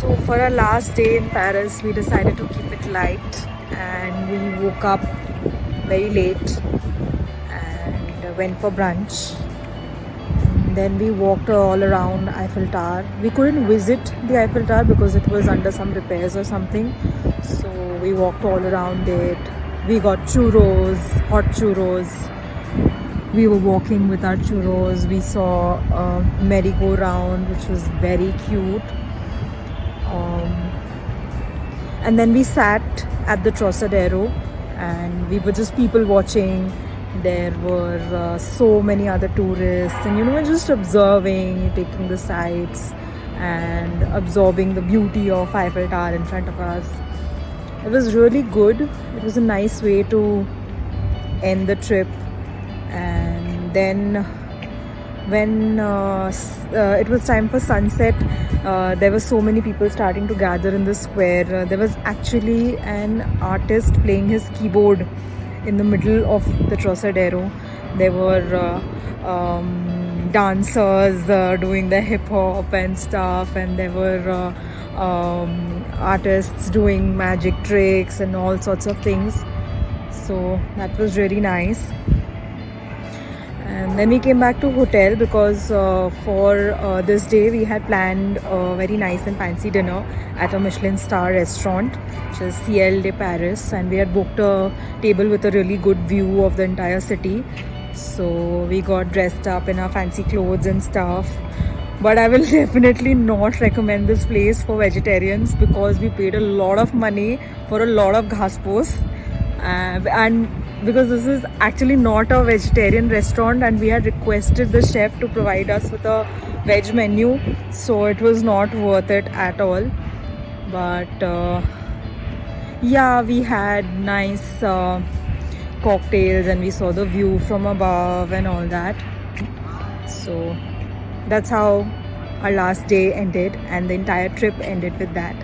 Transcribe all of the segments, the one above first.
So for our last day in Paris, we decided to keep it light, and we woke up very late and went for brunch. Then we walked all around Eiffel Tower. We couldn't visit the Eiffel Tower because it was under some repairs or something. So we walked all around it. We got churros, hot churros. We were walking with our churros. We saw a merry-go-round, which was very cute. And then we sat at the Trocadero and we were just people watching. There were so many other tourists, and just observing, taking the sights and absorbing the beauty of Eiffel Tower in front of us. It was really good. It was a nice way to end the trip. And then when it was time for sunset, there were so many people starting to gather in the square. There was actually an artist playing his keyboard in the middle of the Trocadero. There were dancers doing the hip hop and stuff, and there were artists doing magic tricks and all sorts of things. So that was really nice. And then we came back to hotel because for this day we had planned a very nice and fancy dinner at a Michelin star restaurant, which is Ciel de Paris, and we had booked a table with a really good view of the entire city. So we got dressed up in our fancy clothes and stuff. But I will definitely not recommend this place for vegetarians because we paid a lot of money for a lot of ghaspos. And because this is actually not a vegetarian restaurant, and we had requested the chef to provide us with a veg menu, so it was not worth it at all. But yeah, we had nice cocktails and we saw the view from above and all that. So that's how our last day ended, and the entire trip ended with that.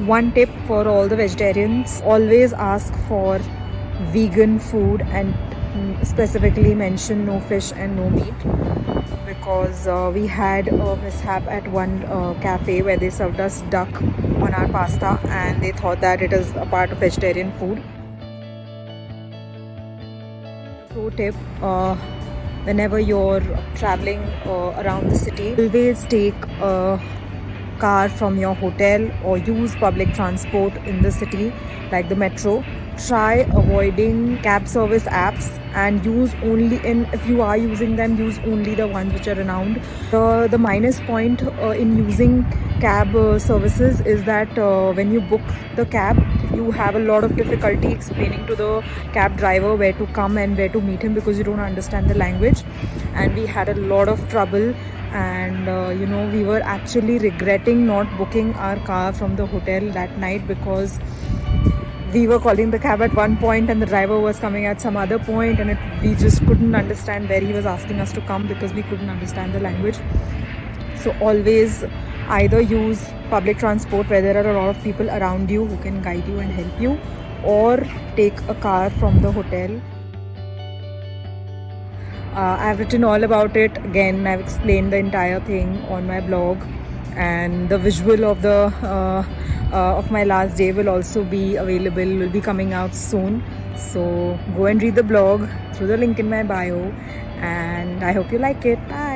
One tip for all the vegetarians: always ask for vegan food and specifically mention no fish and no meat, because we had a mishap at one cafe where they served us duck on our pasta and they thought that it is a part of vegetarian food. Pro tip: whenever you're traveling around the city, always take a car from your hotel or use public transport in the city like the metro. Try avoiding cab service apps and use only, if you are using them, use only the ones which are renowned. The minus point in using cab services is that when you book the cab, you have a lot of difficulty explaining to the cab driver where to come and where to meet him because you don't understand the language. And we had a lot of trouble, and we were actually regretting not booking our car from the hotel that night, because we were calling the cab at one point and the driver was coming at some other point, and we just couldn't understand where he was asking us to come because we couldn't understand the language. So always either use public transport where there are a lot of people around you who can guide you and help you, or take a car from the hotel. I've written all about it. Again, I've explained the entire thing on my blog, and the visual of the of my last day will also be available, will be coming out soon. So go and read the blog through the link in my bio, and I hope you like it. Bye.